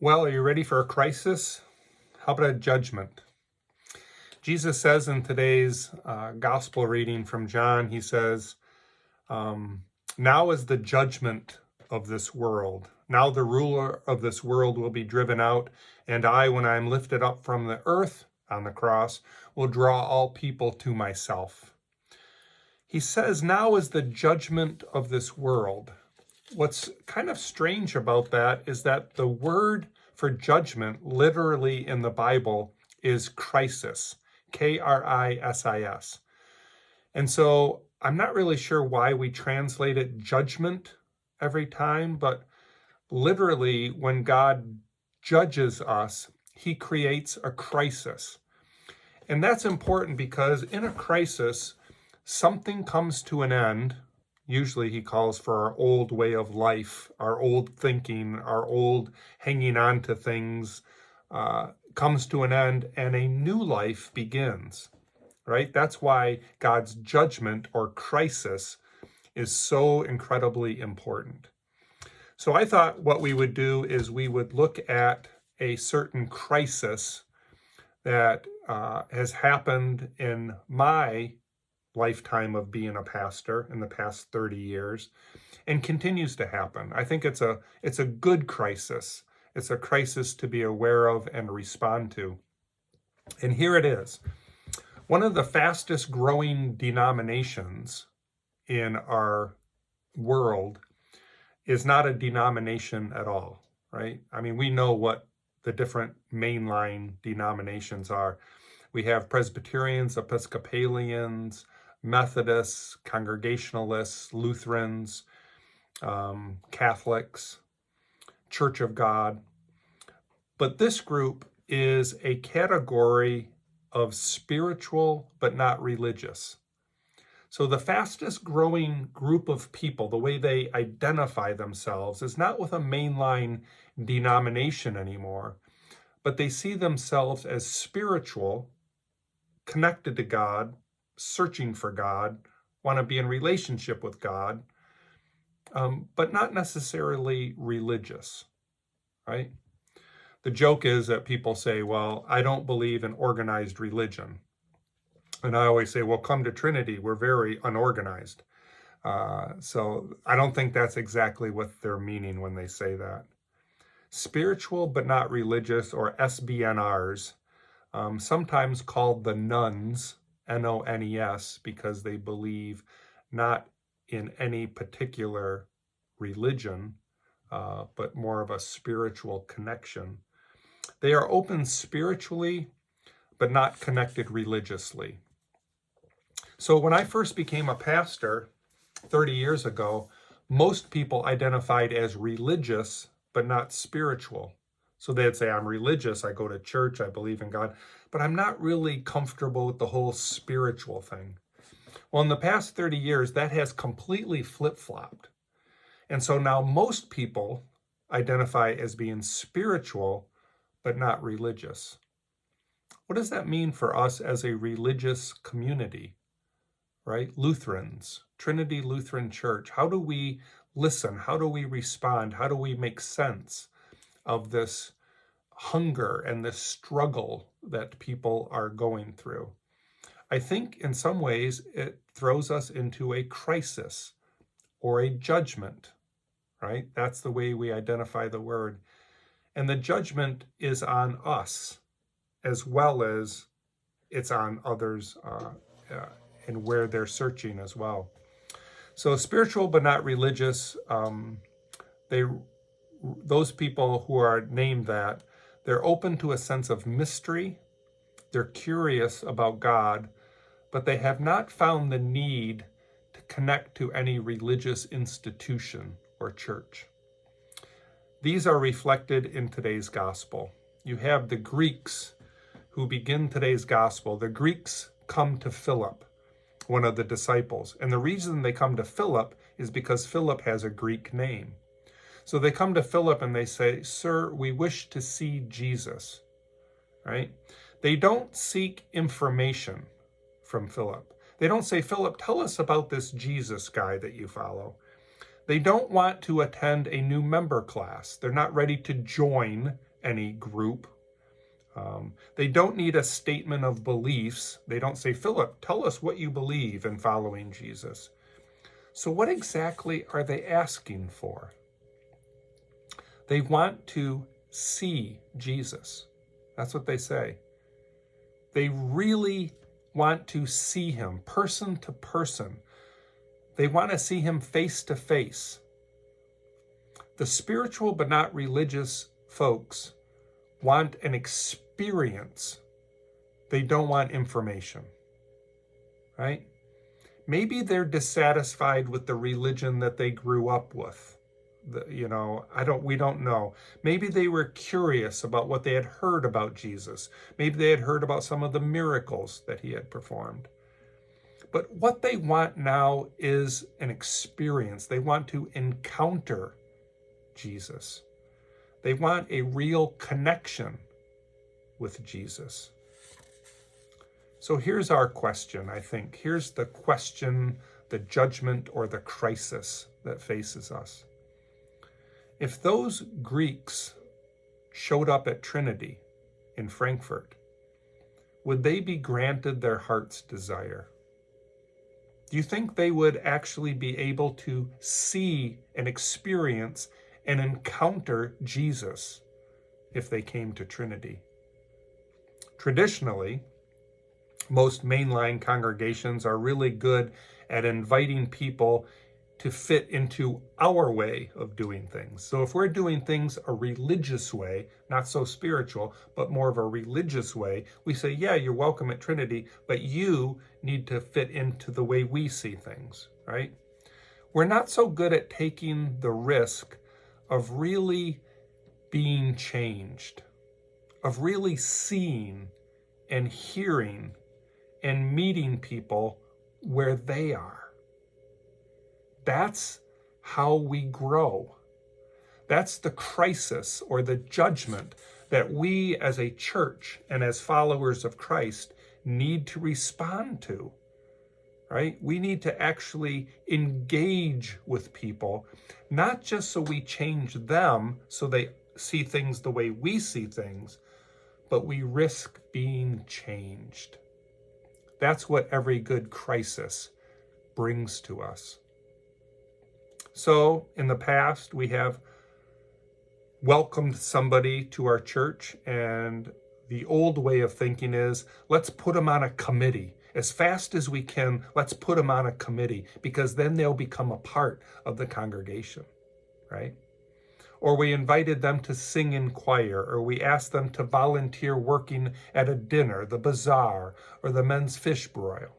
Well, are you ready for a crisis? How about a judgment? Jesus says in today's gospel reading from John, he says, now is the judgment of this world. Now the ruler of this world will be driven out, and I, when I am lifted up from the earth on the cross, will draw all people to myself. He says, now is the judgment of this world. What's kind of strange about that is that the word for judgment literally in the Bible is crisis, K-R-I-S-I-S. And so I'm not really sure why we translate it judgment every time, but literally when God judges us, he creates a crisis. And that's important because in a crisis, something comes to an end. Usually he calls for our old way of life, our old thinking, our old hanging on to things comes to an end and a new life begins, right? That's why God's judgment or crisis is so incredibly important. So I thought what we would do is we would look at a certain crisis that has happened in my lifetime of being a pastor in the past 30 years and continues to happen. I think it's a good crisis. It's a crisis to be aware of and respond to. And here it is. One of the fastest growing denominations in our world is not a denomination at all, right? I mean, we know what the different mainline denominations are. We have Presbyterians, Episcopalians, Methodists, Congregationalists, Lutherans, Catholics, Church of God. But this group is a category of spiritual but not religious. So the fastest growing group of people, the way they identify themselves, is not with a mainline denomination anymore, but they see themselves as spiritual, connected to God, searching for God, want to be in relationship with God, but not necessarily religious, right? The joke is that people say, well, I don't believe in organized religion. And I always say, well, come to Trinity, we're very unorganized. So I don't think that's exactly what they're meaning when they say that. Spiritual but not religious, or SBNRs, sometimes called the nuns, N-O-N-E-S, because they believe not in any particular religion, but more of a spiritual connection. They are open spiritually, but not connected religiously. So when I first became a pastor 30 years ago, most people identified as religious, but not spiritual. So they'd say, I'm religious, I go to church, I believe in God, but I'm not really comfortable with the whole spiritual thing. Well, in the past 30 years, that has completely flip-flopped. And so now most people identify as being spiritual, but not religious. What does that mean for us as a religious community, right? Lutherans, Trinity Lutheran Church. How do we listen? How do we respond? How do we make sense of this hunger and this struggle that people are going through? I think in some ways it throws us into a crisis or a judgment, right? That's the way we identify the word. And the judgment is on us as well as it's on others and where they're searching as well. So spiritual but not religious, those people who are named that, they're open to a sense of mystery, they're curious about God, but they have not found the need to connect to any religious institution or church. These are reflected in today's gospel. You have the Greeks who begin today's gospel. The Greeks come to Philip, one of the disciples. And the reason they come to Philip is because Philip has a Greek name. So they come to Philip and they say, Sir, we wish to see Jesus, right? They don't seek information from Philip. They don't say, Philip, tell us about this Jesus guy that you follow. They don't want to attend a new member class. They're not ready to join any group. They don't need a statement of beliefs. They don't say, Philip, tell us what you believe in following Jesus. So what exactly are they asking for? They want to see Jesus. That's what they say. They really want to see him person to person. They want to see him face to face. The spiritual but not religious folks want an experience. They don't want information, right? Maybe they're dissatisfied with the religion that they grew up with. We don't know. Maybe they were curious about what they had heard about Jesus. Maybe they had heard about some of the miracles that he had performed. But what they want now is an experience. They want to encounter Jesus. They want a real connection with Jesus. So here's our question, I think. Here's the question, the judgment, or the crisis that faces us. If those Greeks showed up at Trinity in Frankfurt, would they be granted their heart's desire? Do you think they would actually be able to see and experience and encounter Jesus if they came to Trinity? Traditionally, most mainline congregations are really good at inviting people to fit into our way of doing things. So if we're doing things a religious way, not so spiritual, but more of a religious way, we say, yeah, you're welcome at Trinity, but you need to fit into the way we see things, right? We're not so good at taking the risk of really being changed, of really seeing and hearing and meeting people where they are. That's how we grow. That's the crisis or the judgment that we as a church and as followers of Christ need to respond to, right? We need to actually engage with people, not just so we change them so they see things the way we see things, but we risk being changed. That's what every good crisis brings to us. So in the past, we have welcomed somebody to our church, and the old way of thinking is, let's put them on a committee. As fast as we can, let's put them on a committee, because then they'll become a part of the congregation, right? Or we invited them to sing in choir, or we asked them to volunteer working at a dinner, the bazaar, or the men's fish broil.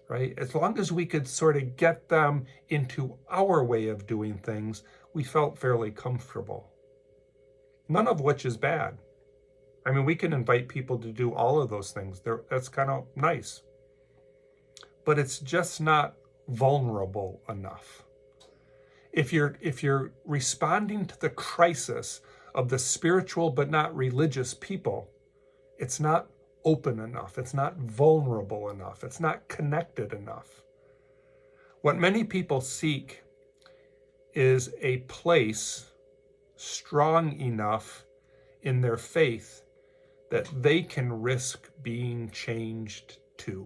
Right? As long as we could sort of get them into our way of doing things, we felt fairly comfortable. None of which is bad. I mean, we can invite people to do all of those things. That's kind of nice. But it's just not vulnerable enough. If you're responding to the crisis of the spiritual but not religious people, it's not open enough. It's not vulnerable enough. It's not connected enough. What many people seek is a place strong enough in their faith that they can risk being changed too.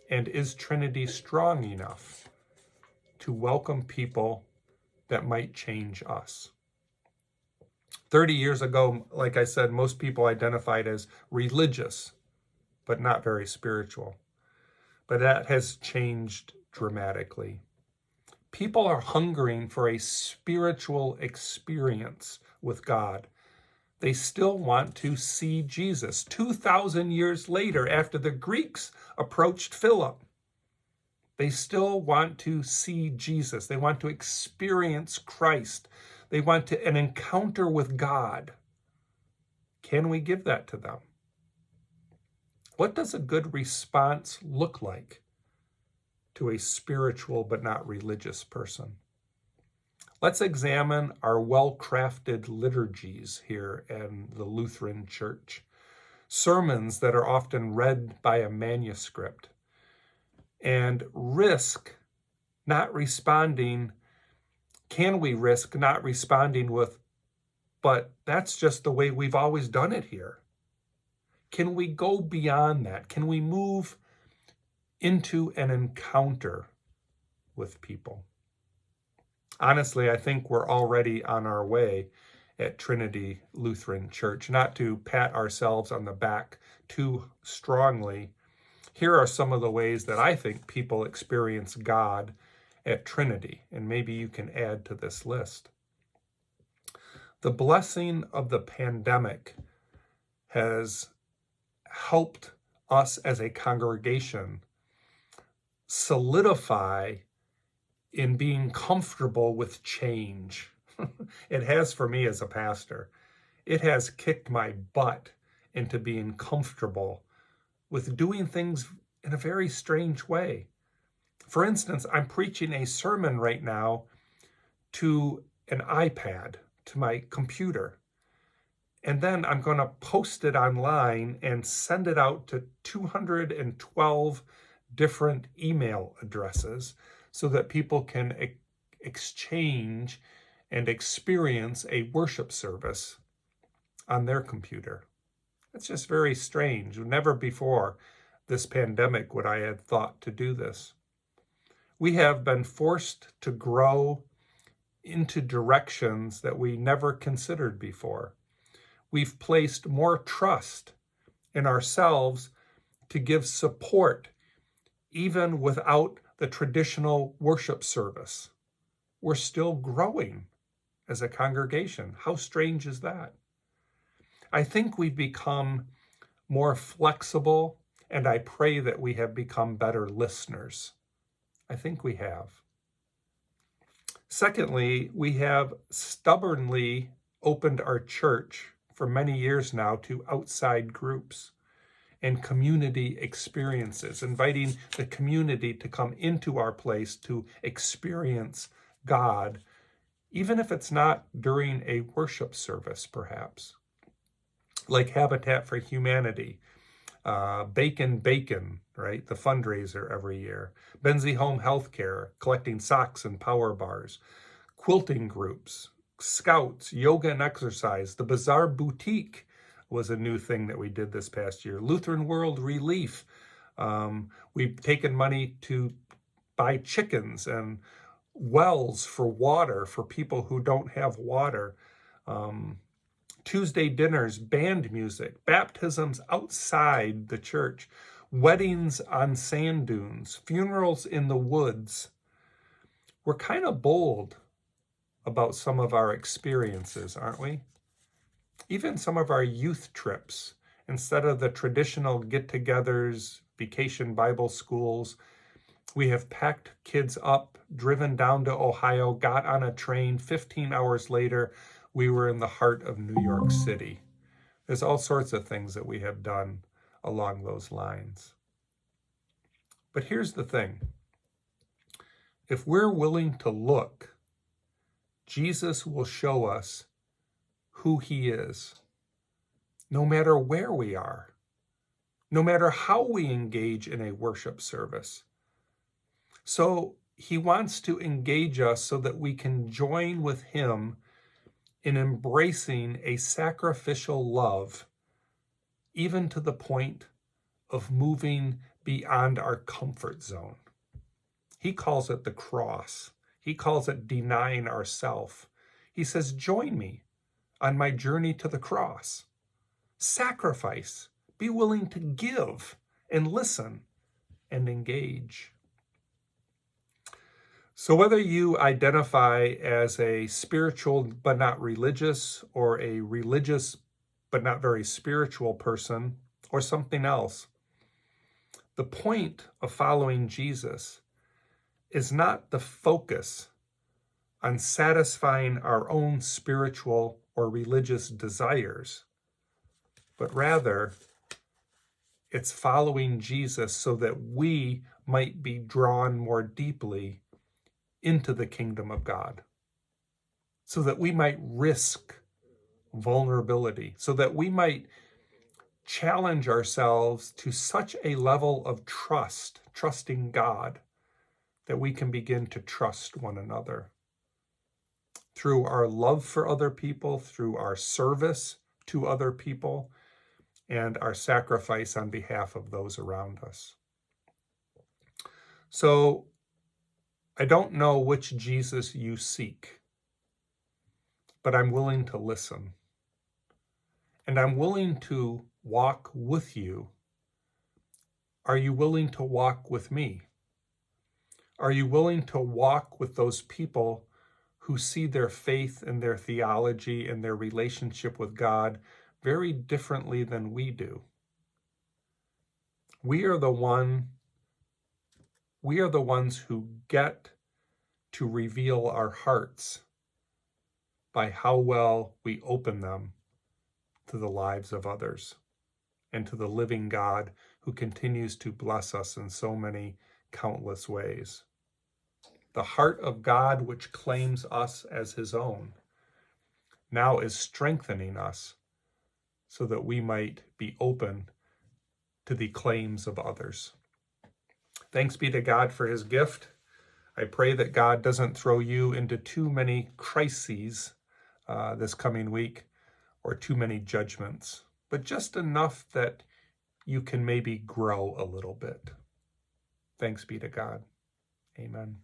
And is Trinity strong enough to welcome people that might change us? 30 years ago, like I said, most people identified as religious, but not very spiritual. But that has changed dramatically. People are hungering for a spiritual experience with God. They still want to see Jesus. 2,000 years later, after the Greeks approached Philip, they still want to see Jesus. They want to experience Christ. They want an encounter with God. Can we give that to them? What does a good response look like to a spiritual but not religious person? Let's examine our well-crafted liturgies here in the Lutheran Church. Sermons that are often read by a manuscript, and risk not responding. Can we risk not responding with but that's just the way we've always done it here. Can we go beyond that? Can we move into an encounter with people? Honestly, I think we're already on our way at Trinity Lutheran Church. Not to pat ourselves on the back too strongly, here are some of the ways that I think people experience God at Trinity, and maybe you can add to this list. The blessing of the pandemic has helped us as a congregation solidify in being comfortable with change. It has for me as a pastor. It has kicked my butt into being comfortable with doing things in a very strange way. For instance, I'm preaching a sermon right now to an iPad, to my computer. And then I'm going to post it online and send it out to 212 different email addresses so that people can exchange and experience a worship service on their computer. It's just very strange. Never before this pandemic would I have thought to do this. We have been forced to grow into directions that we never considered before. We've placed more trust in ourselves to give support even without the traditional worship service. We're still growing as a congregation. How strange is that? I think we've become more flexible, and I pray that we have become better listeners. I think we have. Secondly, we have stubbornly opened our church for many years now to outside groups and community experiences, inviting the community to come into our place to experience God, even if it's not during a worship service, perhaps. Like Habitat for Humanity, Bacon, right? The fundraiser every year. Benzie Home Healthcare, collecting socks and power bars. Quilting groups, scouts, yoga and exercise. The Bazaar Boutique was a new thing that we did this past year. Lutheran World Relief. We've taken money to buy chickens and wells for water for people who don't have water. Tuesday dinners, band music, baptisms outside the church, weddings on sand dunes, funerals in the woods. We're kind of bold about some of our experiences, aren't we? Even some of our youth trips, instead of the traditional get-togethers, vacation Bible schools, we have packed kids up, driven down to Ohio, got on a train. 15 hours later, we were in the heart of New York City. There's all sorts of things that we have done along those lines. But here's the thing. If we're willing to look, Jesus will show us who he is, no matter where we are, no matter how we engage in a worship service. So he wants to engage us so that we can join with him in embracing a sacrificial love, even to the point of moving beyond our comfort zone. He calls it the cross. He calls it denying ourself. He says, join me on my journey to the cross. Sacrifice. Be willing to give and listen and engage. So whether you identify as a spiritual but not religious, or a religious but not very spiritual person, or something else, the point of following Jesus is not the focus on satisfying our own spiritual or religious desires, but rather it's following Jesus so that we might be drawn more deeply into the kingdom of God, so that we might risk vulnerability, so that we might challenge ourselves to such a level of trusting God, that we can begin to trust one another. through our love for other people, through our service to other people, and our sacrifice on behalf of those around us. So I don't know which Jesus you seek, but I'm willing to listen. And I'm willing to walk with you. Are you willing to walk with me? Are you willing to walk with those people who see their faith and their theology and their relationship with God very differently than we do? We are the ones who get to reveal our hearts by how well we open them to the lives of others and to the living God who continues to bless us in so many countless ways. The heart of God, which claims us as his own, now is strengthening us so that we might be open to the claims of others. Thanks be to God for his gift. I pray that God doesn't throw you into too many crises this coming week or too many judgments, but just enough that you can maybe grow a little bit. Thanks be to God. Amen.